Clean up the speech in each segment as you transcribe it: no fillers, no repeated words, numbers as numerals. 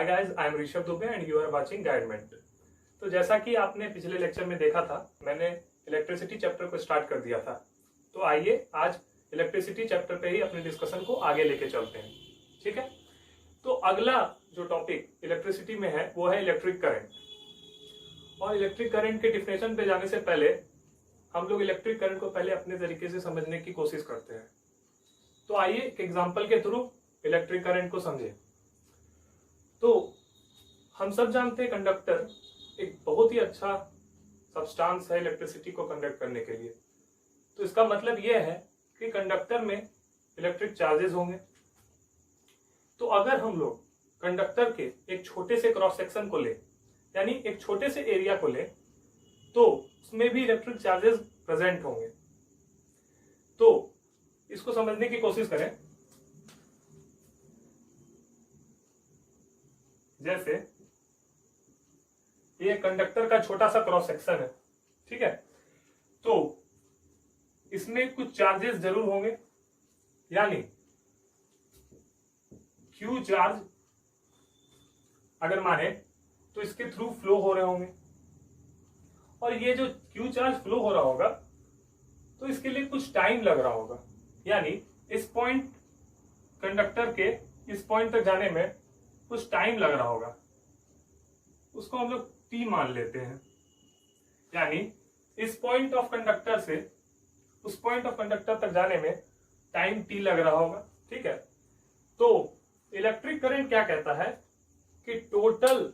Hi guys, I am Rishabh Dubey and you are watching गाइडमेंट। तो जैसा कि आपने पिछले लेक्चर में देखा था, मैंने इलेक्ट्रिसिटी चैप्टर को स्टार्ट कर दिया था। तो आइए आज इलेक्ट्रिसिटी चैप्टर पे ही अपने डिस्कशन को आगे लेके चलते हैं। ठीक है, तो अगला जो टॉपिक इलेक्ट्रिसिटी में है वो है इलेक्ट्रिक करंट। और इलेक्ट्रिक करंट के डिफिनेशन पे जाने से पहले हम लोग इलेक्ट्रिक करंट को पहले अपने तरीके से समझने की कोशिश करते हैं। तो आइए एक एग्जाम्पल के थ्रू इलेक्ट्रिक करंट को समझे। तो हम सब जानते हैं कंडक्टर एक बहुत ही अच्छा सब्सटेंस है इलेक्ट्रिसिटी को कंडक्ट करने के लिए। तो इसका मतलब यह है कि कंडक्टर में इलेक्ट्रिक चार्जेस होंगे। तो अगर हम लोग कंडक्टर के एक छोटे से क्रॉस सेक्शन को ले, यानी एक छोटे से एरिया को ले, तो उसमें भी इलेक्ट्रिक चार्जेस प्रेजेंट होंगे। तो इसको समझने की कोशिश करें। जैसे ये कंडक्टर का छोटा सा क्रॉस सेक्शन है, ठीक है, तो इसमें कुछ चार्जेस जरूर होंगे, यानी क्यू चार्ज अगर माने तो इसके थ्रू फ्लो हो रहे होंगे। और ये जो क्यू चार्ज फ्लो हो रहा होगा तो इसके लिए कुछ टाइम लग रहा होगा, यानी इस पॉइंट कंडक्टर के इस पॉइंट तक जाने में कुछ टाइम लग रहा होगा। उसको हम लोग टी मान लेते हैं, यानी इस पॉइंट ऑफ कंडक्टर से उस पॉइंट ऑफ कंडक्टर तक जाने में टाइम टी लग रहा होगा। ठीक है, तो इलेक्ट्रिक करंट क्या कहता है कि टोटल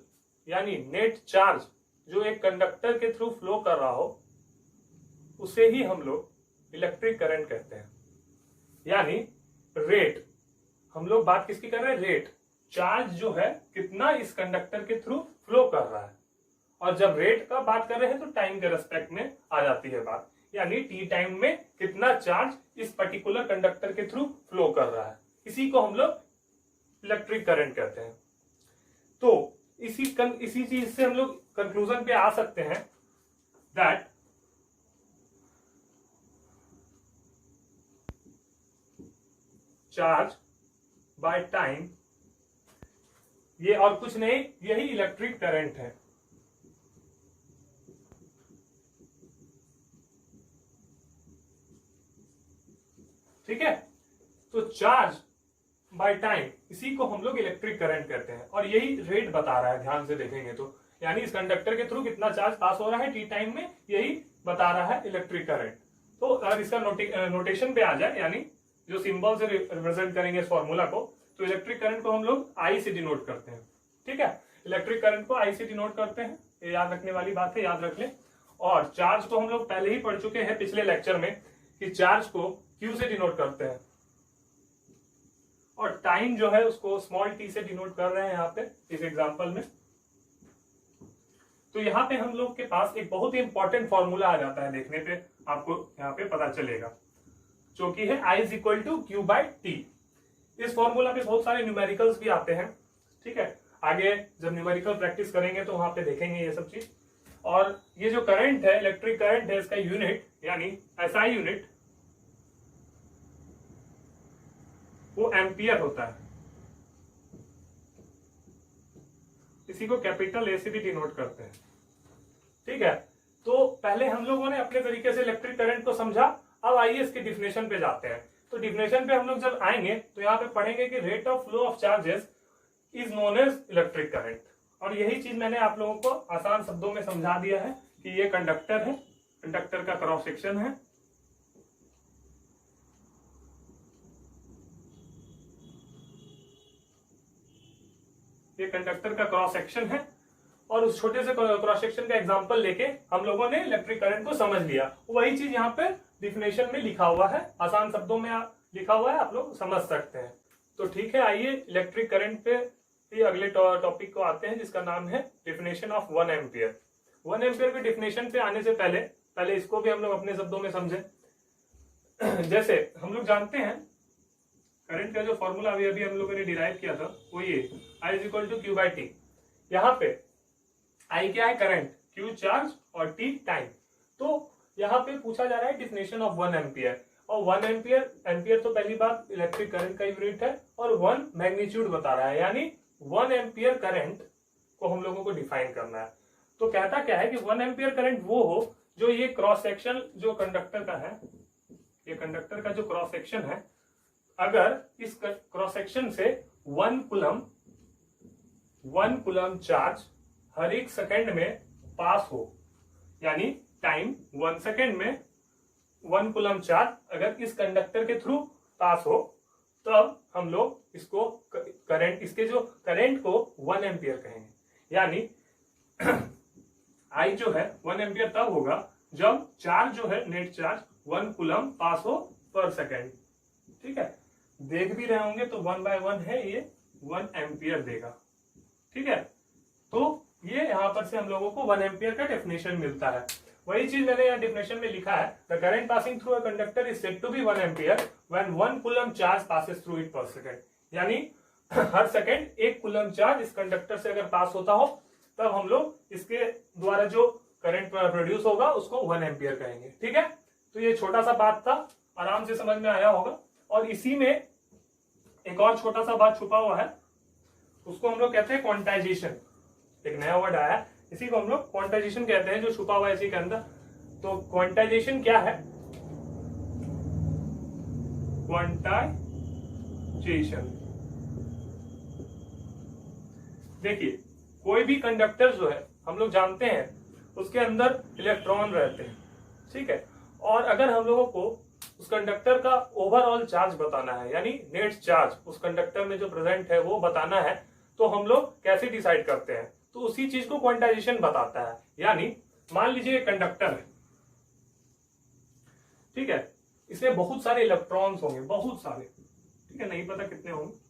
यानी नेट चार्ज जो एक कंडक्टर के थ्रू फ्लो कर रहा हो उसे ही हम लोग इलेक्ट्रिक करंट कहते हैं। यानी रेट, हम लोग बात किसकी कर रहे हैं? रेट, चार्ज जो है कितना इस कंडक्टर के थ्रू फ्लो कर रहा है। और जब रेट का बात कर रहे हैं तो टाइम के रेस्पेक्ट में आ जाती है बात, यानी टी टाइम में कितना चार्ज इस पर्टिकुलर कंडक्टर के थ्रू फ्लो कर रहा है, इसी को हम लोग इलेक्ट्रिक करंट कहते हैं। तो इसी चीज से हम लोग कंक्लूजन पे आ सकते हैं दैट चार्ज बाय टाइम ये और कुछ नहीं, यही इलेक्ट्रिक करंट है। ठीक है, तो चार्ज बाय टाइम इसी को हम लोग इलेक्ट्रिक करंट कहते हैं। और यही रेट बता रहा है, ध्यान से देखेंगे तो, यानी इस कंडक्टर के थ्रू कितना चार्ज पास हो रहा है टी टाइम में, यही बता रहा है इलेक्ट्रिक करंट। तो अगर इसका नोटेशन पे आ जाए, यानी जो सिंबल से रिप्रेजेंट करेंगे इस फॉर्मूला को, तो इलेक्ट्रिक करंट को हम लोग आई से डिनोट करते हैं। ठीक है, इलेक्ट्रिक करंट को आई से डिनोट करते हैं, ये याद रखने वाली बात है, याद रख लें। और चार्ज को हम लोग पहले ही पढ़ चुके हैं पिछले लेक्चर में कि चार्ज को क्यू से डिनोट करते हैं, और टाइम जो है उसको स्मॉल टी से डिनोट कर रहे हैं यहाँ पे इस एग्जांपल में। तो यहाँ पे हम लोग के पास एक बहुत ही इंपॉर्टेंट फॉर्मूला आ जाता है, देखने पे आपको यहाँ पे पता चलेगा, जो कि है I is equal to Q by T. इस फॉर्मूला पे बहुत सारे न्यूमेरिकल्स भी आते हैं। ठीक है, आगे जब न्यूमेरिकल प्रैक्टिस करेंगे तो वहां पे देखेंगे ये सब चीज। और ये जो करंट है, इलेक्ट्रिक करंट है, इसका यूनिट यानी एसआई यूनिट वो एम्पियर होता है। इसी को कैपिटल ए से भी डिनोट करते हैं। ठीक है, तो पहले हम लोगों ने अपने तरीके से इलेक्ट्रिक करंट को समझा। अब आइए इसके डिफिनेशन पे जाते हैं। तो डिफिनेशन पे हम लोग जब आएंगे तो यहाँ पे पढ़ेंगे कि rate of flow of charges is known as electric current. और यही चीज मैंने आप लोगों को आसान शब्दों में समझा दिया है कि ये कंडक्टर है, कंडक्टर का क्रॉस सेक्शन है, ये कंडक्टर का क्रॉस सेक्शन है। और उस छोटे से क्रॉस सेक्शन का एग्जांपल लेके हम लोगों ने इलेक्ट्रिक करंट को समझ लिया। वही चीज यहाँ पे डिफिनेशन में लिखा हुआ है, आसान शब्दों में लिखा हुआ है, आप लोग समझ सकते हैं। तो ठीक है, आइए इलेक्ट्रिक करंट पे ही अगले टॉपिक को आते हैं, जिसका नाम है डिफिनेशन ऑफ 1 एम्पियर। 1 एम्पियर के डिफिनेशन पे आने से पहले इसको भी हम लोग अपने शब्दों में समझें। जैसे हम लोग जानते हैं करंट का जो फॉर्मूला अभी हम लोगों ने डिराइव किया था वो ये I is equal to Q by T. यहाँ पे I क्या है? करंट, Q चार्ज और T टाइम। तो यहाँ पे पूछा जा रहा है डिफिनेशन ऑफ 1 एम्पियर। और 1 एम्पियर तो पहली बात इलेक्ट्रिक करंट का यूनिट है, और 1 मैग्नीट्यूड बता रहा है, यानी 1 एम्पियर करंट को हम लोगों को डिफाइन करना है। तो कहता क्या है कि 1 एम्पियर करंट वो हो जो ये क्रॉस सेक्शन जो कंडक्टर का है, ये कंडक्टर का जो क्रॉस सेक्शन है, अगर इस क्रॉस सेक्शन से 1 कूलम चार्ज हर एक सेकंड में पास हो, यानी टाइम 1 सेकंड में 1 कूलम चार्ज अगर इस कंडक्टर के थ्रू पास हो, तब हम लोग इसको करंट, इसके जो करंट को 1 एम्पियर कहेंगे। यानी आई जो है 1 एम्पियर तब होगा जब चार्ज जो है नेट चार्ज 1 कूलम पास हो पर सेकेंड। ठीक है, देख भी रहे होंगे तो 1/1 है, ये 1 एम्पियर देगा। ठीक है, तो ये यहां पर से हम लोगों को 1 एम्पियर का डेफिनेशन मिलता है। वही चीज मैंने यहाँ डेफिनेशन में लिखा है, the current passing through a conductor is said to be 1 ampere when 1 coulomb charge passes through it per second. यानी हर सेकेंड 1 कूलम चार्ज इस कंडक्टर से अगर पास होता हो, तब हम लोग इसके द्वारा जो करंट प्रोड्यूस होगा उसको 1 एम्पियर कहेंगे। ठीक है, तो ये छोटा सा बात था, आराम से समझ में आया होगा। और इसी में एक और छोटा सा बात छुपा हुआ है, उसको हम लोग कहते हैं क्वांटाइजेशन। एक नया वर्ड आया, इसी को हम लोग क्वांटाइजेशन कहते हैं, जो छुपा हुआ है इसी के अंदर। तो क्वांटाइजेशन क्या है? क्वांटाइजेशन, देखिए कोई भी कंडक्टर जो है हम लोग जानते हैं उसके अंदर इलेक्ट्रॉन रहते हैं। ठीक है, और अगर हम लोगों को उस कंडक्टर का ओवरऑल चार्ज बताना है, यानी नेट चार्ज उस कंडक्टर में जो प्रेजेंट है वो बताना है, तो हम लोग कैसे डिसाइड करते हैं? तो उसी चीज को क्वांटाइजेशन बताता है। यानी मान लीजिए कंडक्टर है, ठीक है, इसमें बहुत सारे इलेक्ट्रॉन्स होंगे, बहुत सारे, ठीक है, नहीं पता कितने होंगे।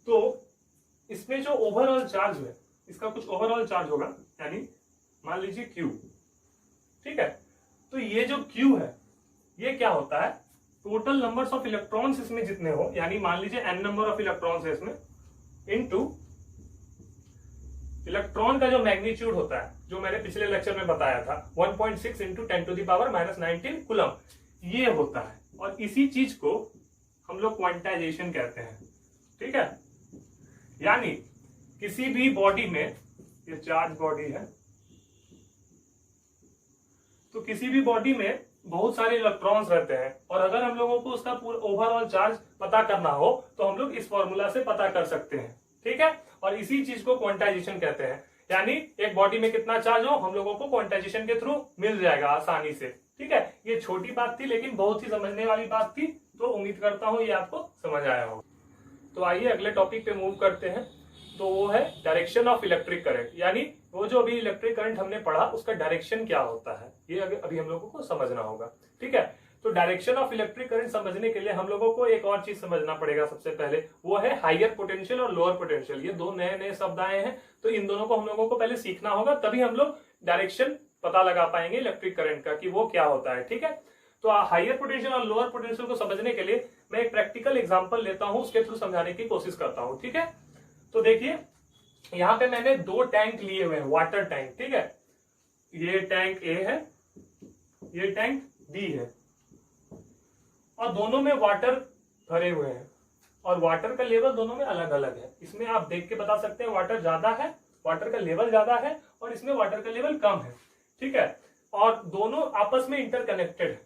तो इसमें जो ओवरऑल चार्ज है, इसका कुछ ओवरऑल चार्ज होगा, यानी मान लीजिए Q। ठीक है, तो ये जो Q है ये क्या होता है? टोटल नंबर्स ऑफ इलेक्ट्रॉन्स इसमें जितने हो, यानी मान लीजिए n नंबर ऑफ इलेक्ट्रॉन्स है इसमें, इनटू इलेक्ट्रॉन का जो मैग्नीट्यूड होता है, जो मैंने पिछले लेक्चर में बताया था, 1.6 इंटू 10⁻⁻19 कूलम, ये होता है। और इसी चीज को हम लोग क्वांटाइजेशन कहते हैं। ठीक है, यानी किसी भी बॉडी में, ये चार्ज बॉडी है, तो किसी भी बॉडी में बहुत सारे इलेक्ट्रॉन्स रहते हैं, और अगर हम लोगों को उसका पूरा ओवरऑल चार्ज पता करना हो तो हम लोग इस फॉर्मूला से पता कर सकते हैं। ठीक है, और इसी चीज को क्वांटाइजेशन कहते हैं। यानी एक बॉडी में कितना चार्ज हो हम लोगों को क्वांटाइजेशन के थ्रू मिल जाएगा आसानी से। ठीक है, ये छोटी बात थी लेकिन बहुत ही समझने वाली बात थी, तो उम्मीद करता हूं ये आपको समझ आया होगा। तो आइए अगले टॉपिक पे मूव करते हैं। तो वो है डायरेक्शन ऑफ इलेक्ट्रिक करंट, यानी वो जो अभी इलेक्ट्रिक करंट हमने पढ़ा उसका डायरेक्शन क्या होता है, ये अभी हम लोगों को समझना होगा। ठीक है, तो डायरेक्शन ऑफ इलेक्ट्रिक करंट समझने के लिए हम लोगों को एक और चीज समझना पड़ेगा सबसे पहले, वो है हायर पोटेंशियल और लोअर पोटेंशियल। ये दो नए नए शब्द आए हैं, तो इन दोनों को हम लोगों को पहले सीखना होगा, तभी हम लोग डायरेक्शन पता लगा पाएंगे इलेक्ट्रिक करंट का कि वो क्या होता है। ठीक है, तो हायर पोटेंशियल और लोअर पोटेंशियल को समझने के लिए मैं एक प्रैक्टिकल एग्जांपल लेता हूं, उसके थ्रू समझाने की कोशिश करता हूं। ठीक है, तो देखिए यहां पे मैंने 2 टैंक लिए हुए हैं, वाटर टैंक। ठीक है, ये टैंक ए है, ये टैंक बी है, और दोनों में वाटर भरे हुए हैं, और वाटर का लेवल दोनों में अलग अलग है। इसमें आप देख के बता सकते हैं वाटर ज्यादा है, वाटर का लेवल ज्यादा है, और इसमें वाटर का लेवल कम है। ठीक है, और दोनों आपस में इंटरकनेक्टेड है।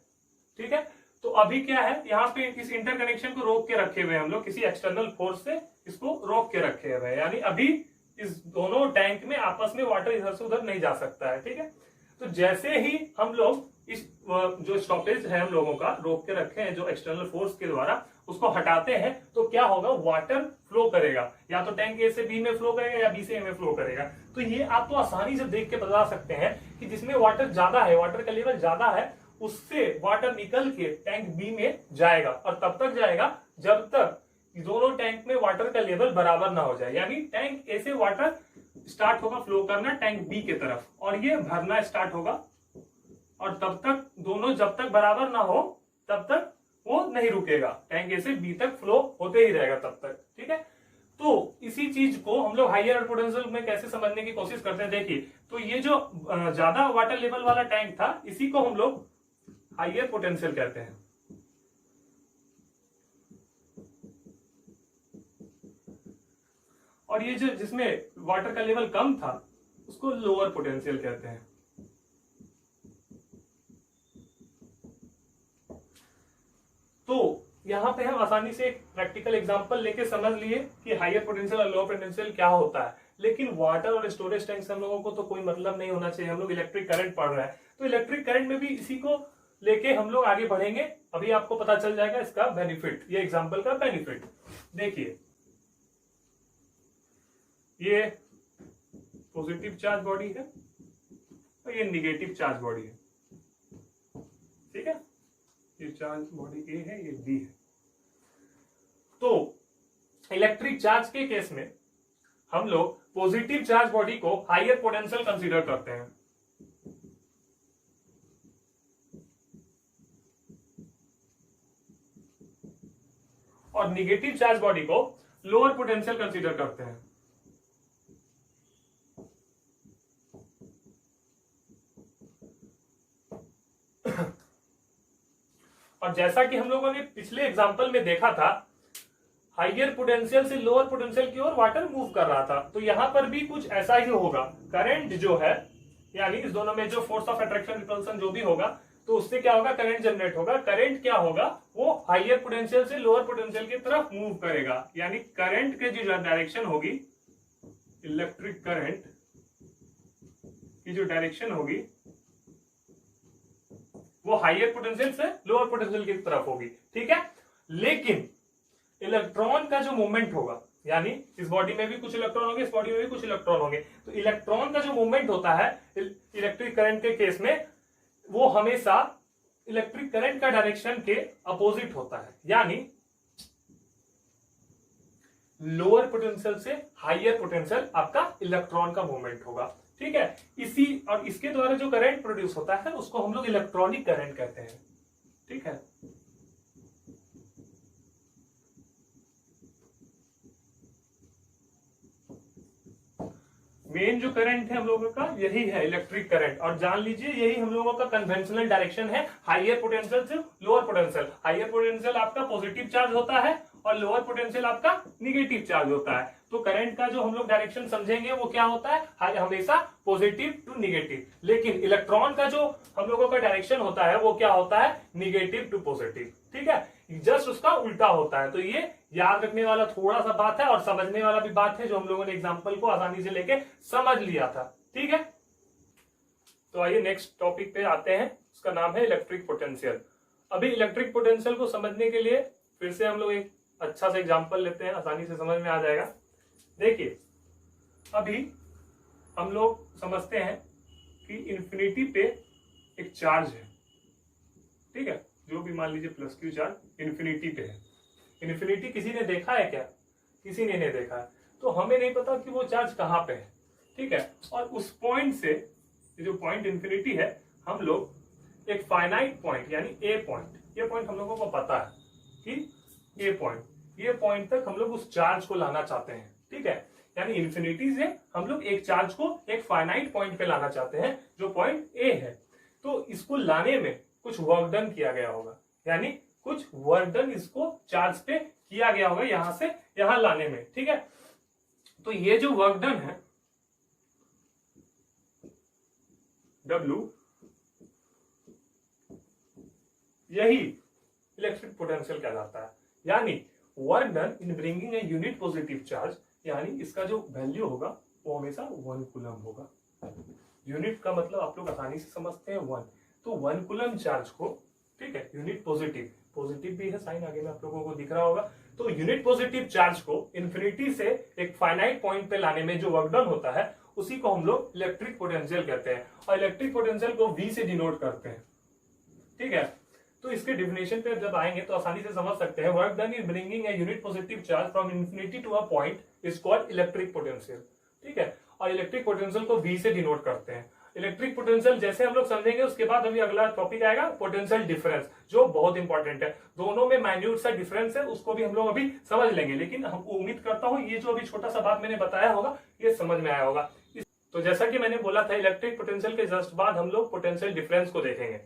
ठीक है, तो अभी क्या है, यहाँ पे इस इंटरकनेक्शन को रोक के रखे हुए हैं हम लोग, किसी एक्सटर्नल फोर्स से इसको रोक के रखे हुए हैं, यानी अभी इस दोनों टैंक में आपस में वाटर इधर से उधर नहीं जा सकता है। ठीक है, तो जैसे ही हम लोग इस जो स्टॉपेज है हम लोगों का रोक के रखे हैं जो एक्सटर्नल फोर्स के द्वारा, उसको हटाते हैं, तो क्या होगा, वाटर फ्लो करेगा, या तो टैंक ए से बी में फ्लो करेगा या बी से ए में फ्लो करेगा। तो ये आप तो आसानी से देख के बता सकते हैं कि जिसमें वाटर ज्यादा है, वाटर का लेवल ज्यादा है, उससे वाटर निकल के टैंक बी में जाएगा, और तब तक जाएगा जब तक दोनों टैंक में वाटर का लेवल बराबर ना हो जाए। यानी टैंक ए से वाटर स्टार्ट होगा फ्लो करना टैंक बी के तरफ, और ये भरना स्टार्ट होगा, और तब तक दोनों जब तक बराबर ना हो तब तक वो नहीं रुकेगा, टैंक ए से बी तक फ्लो होते ही रहेगा तब तक। ठीक है, तो इसी चीज को हम लोग हायर पोटेंशियल में कैसे समझने की कोशिश करते हैं। देखिए, तो ये जो ज्यादा वाटर लेवल वाला टैंक था, इसी को हम लोग हायर पोटेंशियल कहते हैं। और ये जो जिसमें वाटर का लेवल कम था उसको लोअर पोटेंशियल कहते हैं। तो यहां पे हम आसानी से एक प्रैक्टिकल एग्जांपल लेके समझ लिए कि हायर पोटेंशियल और लोअर पोटेंशियल क्या होता है, लेकिन वाटर और स्टोरेज टैंक से हम लोगों को तो कोई मतलब नहीं होना चाहिए। हम लोग इलेक्ट्रिक करंट पढ़ रहे हैं, तो इलेक्ट्रिक करंट में भी इसी को लेके हम लोग आगे बढ़ेंगे। अभी आपको पता चल जाएगा इसका बेनिफिट, ये एग्जाम्पल का बेनिफिट। देखिए ये पॉजिटिव चार्ज बॉडी है और ये निगेटिव चार्ज बॉडी है, ठीक है। ये चार्ज बॉडी ए है, ये बी है। तो इलेक्ट्रिक चार्ज के केस में हम लोग पॉजिटिव चार्ज बॉडी को हायर पोटेंशियल कंसीडर करते हैं, और निगेटिव चार्ज बॉडी को लोअर पोटेंशियल कंसीडर करते हैं। और जैसा कि हम लोगों ने पिछले एग्जांपल में देखा था, हाइयर पोटेंशियल से लोअर पोटेंशियल की ओर वाटर मूव कर रहा था, तो यहां पर भी कुछ ऐसा ही होगा। करंट जो है, यानी इस दोनों में जो फोर्स ऑफ अट्रैक्शन रिपल्सन जो भी होगा, तो उससे क्या होगा, करंट जनरेट होगा। करंट क्या होगा, वो हाइयर पोटेंशियल से लोअर पोटेंशियल की तरफ मूव करेगा, यानी करंट के जो डायरेक्शन होगी, इलेक्ट्रिक करंट की जो डायरेक्शन होगी वो हाइयर पोटेंशियल से लोअर पोटेंशियल की तरफ होगी, ठीक है। लेकिन इलेक्ट्रॉन का जो मूवमेंट होगा, यानी इस बॉडी में भी कुछ इलेक्ट्रॉन होंगे, इस बॉडी में भी कुछ इलेक्ट्रॉन होंगे, तो इलेक्ट्रॉन का जो मूवमेंट होता है इलेक्ट्रिक करंट के केस में, वो हमेशा इलेक्ट्रिक करंट का डायरेक्शन के अपोजिट होता है, यानी लोअर पोटेंशियल से हाइयर पोटेंशियल आपका इलेक्ट्रॉन का मूवमेंट होगा, ठीक है। इसी और इसके द्वारा जो करंट प्रोड्यूस होता है उसको हम लोग इलेक्ट्रॉनिक करंट कहते हैं, ठीक है। मेन जो करंट है हम लोगों का यही है, इलेक्ट्रिक करंट। और जान लीजिए यही हम लोगों का कन्वेंशनल डायरेक्शन है, हाइयर पोटेंशियल से लोअर पोटेंशियल। हाइयर पोटेंशियल आपका पॉजिटिव चार्ज होता है और लोअर पोटेंशियल आपका निगेटिव चार्ज होता है। तो करंट का जो हम लोग डायरेक्शन समझेंगे वो क्या होता है, हमेशा पॉजिटिव टू निगेटिव। लेकिन इलेक्ट्रॉन का जो हम लोगों का डायरेक्शन होता है वो क्या होता है, निगेटिव टू पॉजिटिव, ठीक है। जस्ट उसका उल्टा होता है। तो ये याद रखने वाला थोड़ा सा बात है और समझने वाला भी बात है, जो हम लोगों ने एग्जाम्पल को आसानी से लेके समझ लिया था, ठीक है। तो आइए नेक्स्ट टॉपिक पे आते हैं, उसका नाम है इलेक्ट्रिक पोटेंशियल। अभी इलेक्ट्रिक पोटेंशियल को समझने के लिए फिर से हम लोग एक अच्छा सा एग्जाम्पल लेते हैं, आसानी से समझ में आ जाएगा। देखिए अभी हम लोग समझते हैं कि इंफिनिटी पे एक चार्ज है, ठीक है, जो भी मान लीजिए प्लस क्यू चार्ज इंफिनिटी पे है। इंफिनिटी किसी ने देखा है क्या, किसी ने नहीं देखा है, तो हमें नहीं पता कि वो चार्ज कहां पे है, ठीक है। और उस पॉइंट से, जो पॉइंट इंफिनिटी है, हम लोग एक फाइनाइट पॉइंट यानी ए पॉइंट, ये पॉइंट हम लोगों को पता है कि ए पॉइंट, ये पॉइंट तक हम लोग उस चार्ज को लाना चाहते हैं, ठीक है। यानी इंफिनिटी से हम लोग एक चार्ज को एक फाइनाइट पॉइंट पे लाना चाहते हैं, जो पॉइंट ए है। तो इसको लाने में कुछ वर्क डन किया गया होगा, यानी कुछ वर्क डन इसको चार्ज पे किया गया होगा यहां से यहां लाने में, ठीक है। तो ये जो वर्क डन है W, यही इलेक्ट्रिक पोटेंशियल कहलाता है। यानी work done in bringing a unit positive charge, यानी इसका जो वैल्यू होगा वो हमेशा 1 कूलम होगा। यूनिट का मतलब आप लोग आसानी से समझते हैं 1, तो 1 कूलम चार्ज को, ठीक है, यूनिट पॉजिटिव, पॉजिटिव भी है साइन आगे में आप लोगों को दिख रहा होगा, तो यूनिट पॉजिटिव चार्ज को इंफिनिटी से एक फाइनाइट पॉइंट पे लाने में जो वर्क डन होता है उसी को हम लोग इलेक्ट्रिक पोटेंशियल कहते हैं। और इलेक्ट्रिक पोटेंशियल को V से डिनोट करते हैं, ठीक है। तो इसके डिफिनेशन पे जब आएंगे तो आसानी से समझ सकते हैं, work done in bringing a unit positive charge from infinity to a point is called electric potential, ठीक है। और इलेक्ट्रिक पोटेंशियल को V से डिनोट करते हैं। इलेक्ट्रिक पोटेंशियल जैसे हम लोग समझेंगे उसके बाद अभी अगला टॉपिक आएगा पोटेंशियल डिफरेंस, जो बहुत इंपॉर्टेंट है। दोनों में माइन्यूट सा डिफरेंस है, उसको भी हम लोग अभी समझ लेंगे। लेकिन हम उम्मीद करता हूं ये जो अभी छोटा सा बात मैंने बताया होगा ये समझ में आया होगा। तो जैसा कि मैंने बोला था, इलेक्ट्रिक पोटेंशियल के जस्ट बाद हम लोग पोटेंशियल डिफरेंस को देखेंगे।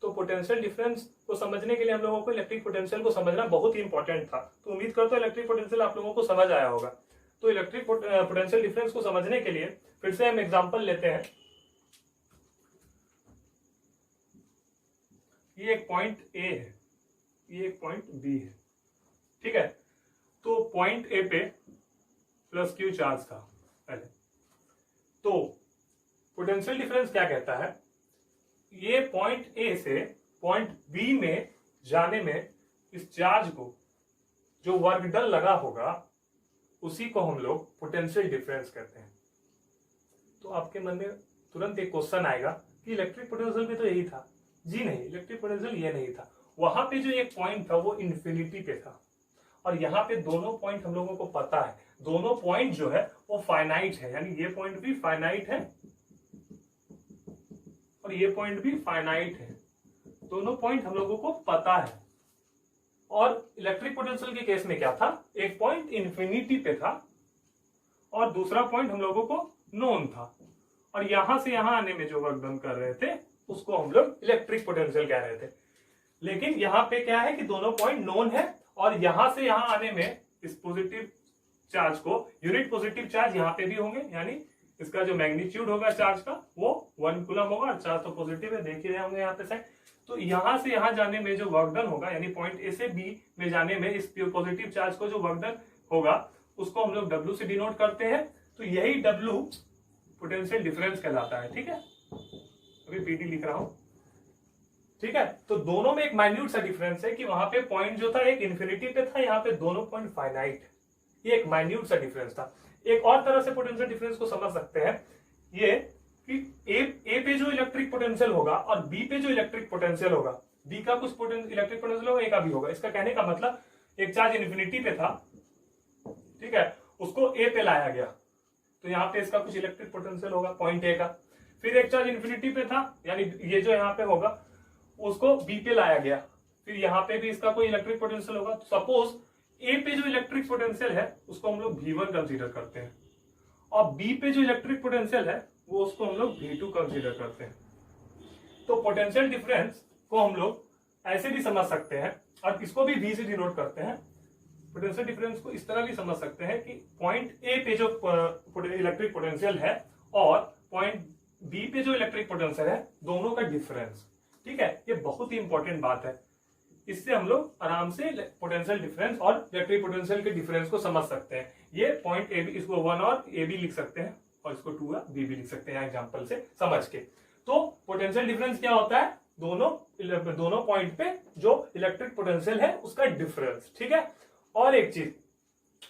तो पोटेंशियल डिफरेंस को समझने के लिए हम लोगों को इलेक्ट्रिक पोटेंशियल को समझना बहुत ही इंपॉर्टेंट था। तो उम्मीद करता हूं इलेक्ट्रिक पोटेंशियल आप लोगों को समझ आया होगा। तो इलेक्ट्रिक पोटेंशियल डिफरेंस को समझने के लिए फिर से हम एग्जांपल लेते हैं। ये एक पॉइंट ए है, ये एक पॉइंट बी है, ठीक है। तो पॉइंट ए पे प्लस क्यू चार्ज था पहले, तो पोटेंशियल डिफरेंस क्या कहता है, ये पॉइंट ए से पॉइंट बी में जाने में इस चार्ज को जो वर्क डन लगा होगा उसी को हम लोग पोटेंशियल डिफरेंस कहते हैं। तो आपके मन में तुरंत एक क्वेश्चन आएगा कि इलेक्ट्रिक पोटेंशियल भी तो यही था। जी नहीं, इलेक्ट्रिक पोटेंशियल ये नहीं था। वहां पे जो एक पॉइंट था वो इन्फिनिटी पे था, और यहाँ पे दोनों पॉइंट हम लोगों को पता है, दोनों पॉइंट जो है वो फाइनाइट है, यानी ये पॉइंट भी फाइनाइट है और ये पॉइंट भी फाइनाइट है, दोनों पॉइंट हम लोगों को पता है। और इलेक्ट्रिक पोटेंशियल के केस में क्या था, एक पॉइंट इन्फिनिटी पे था और दूसरा पॉइंट हम लोगों को नोन था, और यहां से यहां आने में जो वर्क डन कर रहे थे उसको हम लोग इलेक्ट्रिक पोटेंशियल कह रहे थे। लेकिन यहाँ पे क्या है कि दोनों पॉइंट नोन है, और यहां से यहां आने में इस पॉजिटिव चार्ज को, यूनिट पॉजिटिव चार्ज यहाँ पे भी होंगे, यानी इसका जो मैग्नीट्यूड होगा चार्ज का वो 1 कूलम होगा, और चार्ज तो पॉजिटिव है, देख ही रहे होंगे यहाँ पे साइड। तो यहां से यहां जाने में जो वर्क डन होगा, यानी पॉइंट ए से बी में जाने में इस पॉजिटिव चार्ज को जो वर्क डन होगा उसको हम लोग W से डिनोट करते हैं। तो यही W पोटेंशियल डिफरेंस कहलाता है, ठीक है। अभी PD लिख रहा हूं, ठीक है। तो दोनों में एक माइन्यूट सा डिफरेंस है कि वहां पे पॉइंट जो था एक इन्फिनिटी पे था, यहाँ पे दोनों पॉइंट फाइनाइट, ये एक माइन्यूट सा डिफरेंस था। एक और तरह से पोटेंशियल डिफरेंस को समझ सकते हैं ये कि ए पे जो इलेक्ट्रिक पोटेंशियल होगा और बी पे जो इलेक्ट्रिक पोटेंशियल होगा, बी का कुछ इलेक्ट्रिक पोटेंशियल होगा, ए का भी होगा। इसका कहने का मतलब एक चार्ज इन्फिनिटी पे था, ठीक है, उसको ए पे लाया गया, तो यहाँ पे इसका कुछ इलेक्ट्रिक पोटेंशियल होगा पॉइंट ए का। फिर एक चार्ज इन्फिनिटी पे था, यानी ये जो यहाँ पे होगा उसको बी पे लाया गया, फिर यहाँ पे भी इसका कोई इलेक्ट्रिक पोटेंशियल होगा। सपोज ए पे जो इलेक्ट्रिक पोटेंशियल है उसको हम लोग V1 कंसीडर करते हैं, और बी पे जो इलेक्ट्रिक पोटेंशियल है वो उसको हम लोग V2 कंसीडर करते हैं। तो पोटेंशियल डिफरेंस को हम लोग ऐसे भी समझ सकते हैं, और इसको भी V से डिनोट करते हैं। पोटेंशियल डिफरेंस को इस तरह भी समझ सकते हैं कि पॉइंट ए पे जो इलेक्ट्रिक पोटेंशियल है और पॉइंट बी पे जो इलेक्ट्रिक पोटेंशियल है, दोनों का डिफरेंस, ठीक है। ये बहुत ही इंपॉर्टेंट बात है, इससे हम लोग आराम से पोटेंशियल डिफरेंस और इलेक्ट्रिक पोटेंशियल के डिफरेंस को समझ सकते हैं। ये पॉइंट ए बी, इसको 1 और ए बी लिख सकते हैं, और इसको 2 और बी भी लिख सकते हैं एग्जांपल से समझ के। तो पोटेंशियल डिफरेंस क्या होता है, दोनों पॉइंट पे जो इलेक्ट्रिक पोटेंशियल है उसका डिफरेंस, ठीक है। और एक चीज,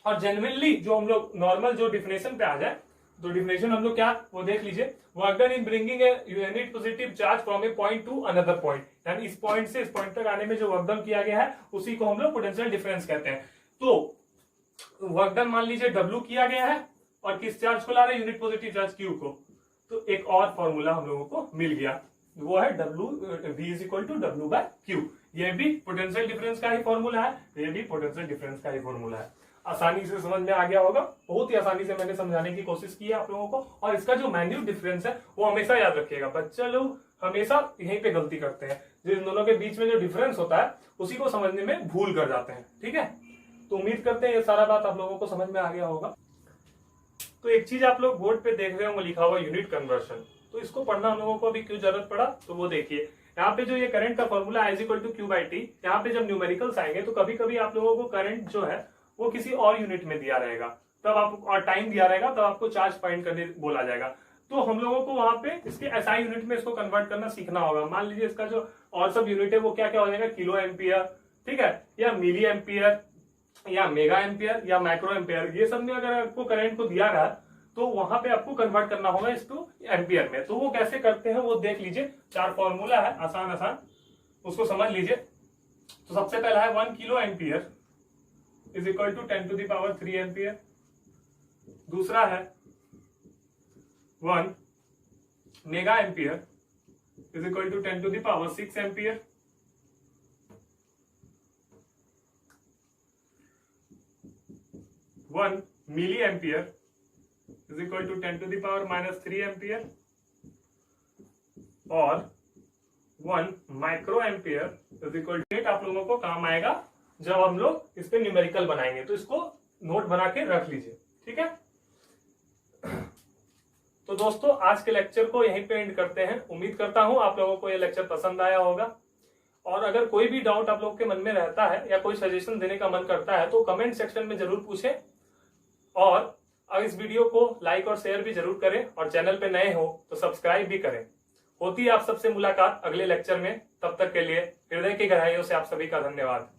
और जेन्युइनली जो हम लोग नॉर्मल जो डिफिनेशन पे आ जाए, तो डिफिनेशन हम लोग क्या वो देख लीजिए, work done in bringing a unit positive charge from A point two another point, यानी इस पॉइंट से इस पॉइंट तक आने में जो वर्क डन किया गया है उसी को हम लोग पोटेंशियल डिफरेंस कहते हैं। तो वर्क डन मान लीजिए W किया गया है, और किस चार्ज को ला रहे हैं, यूनिट पॉजिटिव चार्ज Q को। तो एक और फॉर्मूला हम लोगों को मिल गया, वो है V is equal to W by Q। ये भी पोटेंशियल डिफरेंस का ही फॉर्मूला है, ये भी पोटेंशियल डिफरेंस का ही फॉर्मूला है। आसानी से समझ में आ गया होगा, बहुत ही आसानी से मैंने समझाने की कोशिश की है आप लोगों को। और इसका जो माइन्यूट डिफरेंस है वो हमेशा याद रखिएगा, बच्चे लोग हमेशा यहीं पे गलती करते हैं, जो इन दोनों के बीच में जो डिफरेंस होता है उसी को समझने में भूल कर जाते हैं, ठीक है। तो उम्मीद करते हैं ये सारा बात आप लोगों को समझ में आ गया होगा। तो एक चीज आप लोग बोर्ड पे देख रहे होंगे लिखा हुआ यूनिट कन्वर्शन, तो इसको पढ़ना हम लोगों को अभी क्यों जरूरत पड़ा, तो वो देखिए यहाँ पे जो ये करंट का formula I equal to Q by T, यहाँ पे जब न्यूमेरिकल्स आएंगे तो कभी कभी आप लोगों को करंट जो है वो किसी और यूनिट में दिया रहेगा, तब आप और टाइम दिया रहेगा, तब आपको चार्ज फाइंड करने बोला जाएगा। तो हम लोगों को वहां पे इसके SI यूनिट में इसको कन्वर्ट करना सीखना होगा। मान लीजिए इसका जो और सब यूनिट है वो क्या क्या हो जाएगा, किलो एम्पियर, ठीक है, या मिली एम्पियर, या मेगा एम्पियर, या माइक्रो एम्पियर। ये सब में अगर आपको करंट को दिया रहा तो वहां पे आपको कन्वर्ट करना होगा इसको एम्पियर में। तो वो कैसे करते हैं वो देख लीजिए, 4 फॉर्मूला है आसान, उसको समझ लीजिए। तो सबसे पहला है 1 kilo ampere is equal to 10 to the power 3 ampere. दूसरा है 1 mega ampere is equal to 10 to the power 6 ampere. One milli ampere is equal to 10 to the power -3 ampere, और 1 micro ampere is equal to, आप लोगों को काम आएगा जब हम लोग इस पे न्यूमेरिकल बनाएंगे। तो इसको नोट बना के रख लीजिए, ठीक है। तो दोस्तों आज के लेक्चर को यहीं पे एंड करते हैं। उम्मीद करता हूं आप लोगों को यह लेक्चर पसंद आया होगा, और अगर कोई भी डाउट आप लोगों के मन में रहता है या कोई सजेशन देने का मन करता है तो कमेंट सेक्शन में जरूर पूछें, और इस वीडियो को लाइक और शेयर भी जरूर करें, और चैनल पे नए हो तो सब्सक्राइब भी करें। होती है आप सबसे मुलाकात अगले लेक्चर में, तब तक के लिए हृदय की गहराइयों से आप सभी का धन्यवाद।